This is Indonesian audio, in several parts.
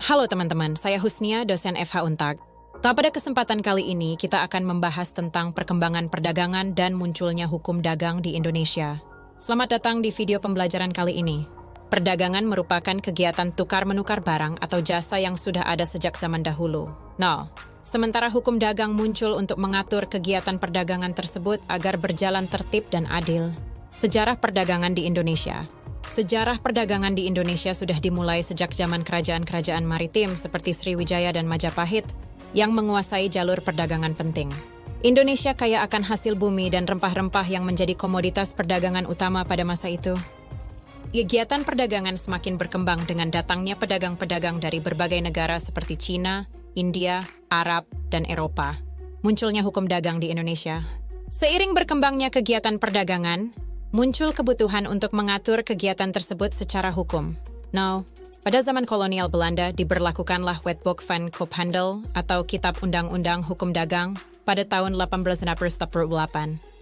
Halo teman-teman, saya Husnia, dosen FH Untag. Pada kesempatan kali ini, kita akan membahas tentang perkembangan perdagangan dan munculnya hukum dagang di Indonesia. Selamat datang di video pembelajaran kali ini. Perdagangan merupakan kegiatan tukar-menukar barang atau jasa yang sudah ada sejak zaman dahulu. Sementara hukum dagang muncul untuk mengatur kegiatan perdagangan tersebut agar berjalan tertib dan adil. Sejarah perdagangan di Indonesia. Sejarah perdagangan di Indonesia sudah dimulai sejak zaman kerajaan-kerajaan maritim seperti Sriwijaya dan Majapahit yang menguasai jalur perdagangan penting. Indonesia kaya akan hasil bumi dan rempah-rempah yang menjadi komoditas perdagangan utama pada masa itu. Kegiatan perdagangan semakin berkembang dengan datangnya pedagang-pedagang dari berbagai negara seperti Cina, India, Arab, dan Eropa. Munculnya hukum dagang di Indonesia. Seiring berkembangnya kegiatan perdagangan, muncul kebutuhan untuk mengatur kegiatan tersebut secara hukum. Pada zaman kolonial Belanda diberlakukanlah Wetboek van Koophandel atau Kitab Undang-Undang Hukum Dagang pada tahun 1848.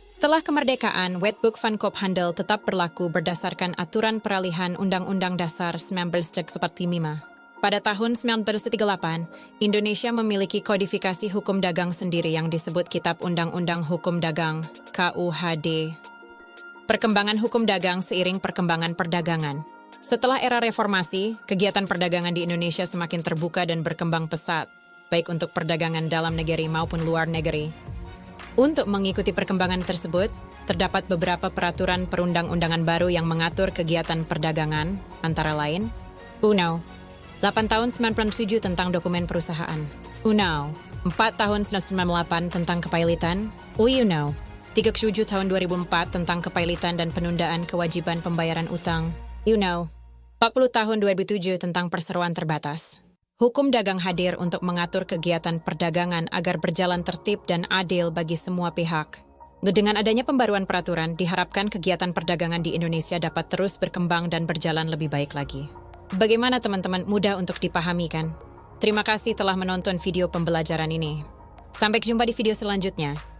Setelah kemerdekaan, Wetboek van Koophandel tetap berlaku berdasarkan aturan peralihan Undang-Undang Dasar 1945. Pada tahun 1938, Indonesia memiliki kodifikasi hukum dagang sendiri yang disebut Kitab Undang-Undang Hukum Dagang, KUHD. Perkembangan hukum dagang seiring perkembangan perdagangan. Setelah era reformasi, kegiatan perdagangan di Indonesia semakin terbuka dan berkembang pesat, baik untuk perdagangan dalam negeri maupun luar negeri. Untuk mengikuti perkembangan tersebut, terdapat beberapa peraturan perundang-undangan baru yang mengatur kegiatan perdagangan, antara lain, 1. 8 tahun 1997 tentang dokumen perusahaan. 4 tahun 1998 tentang kepailitan. 37 tahun 2004 tentang kepailitan dan penundaan kewajiban pembayaran utang. 40 tahun 2007 tentang perseroan terbatas. Hukum dagang hadir untuk mengatur kegiatan perdagangan agar berjalan tertib dan adil bagi semua pihak. Dengan adanya pembaruan peraturan, diharapkan kegiatan perdagangan di Indonesia dapat terus berkembang dan berjalan lebih baik lagi. Bagaimana teman-teman, mudah untuk dipahami kan? Terima kasih telah menonton video pembelajaran ini. Sampai jumpa di video selanjutnya.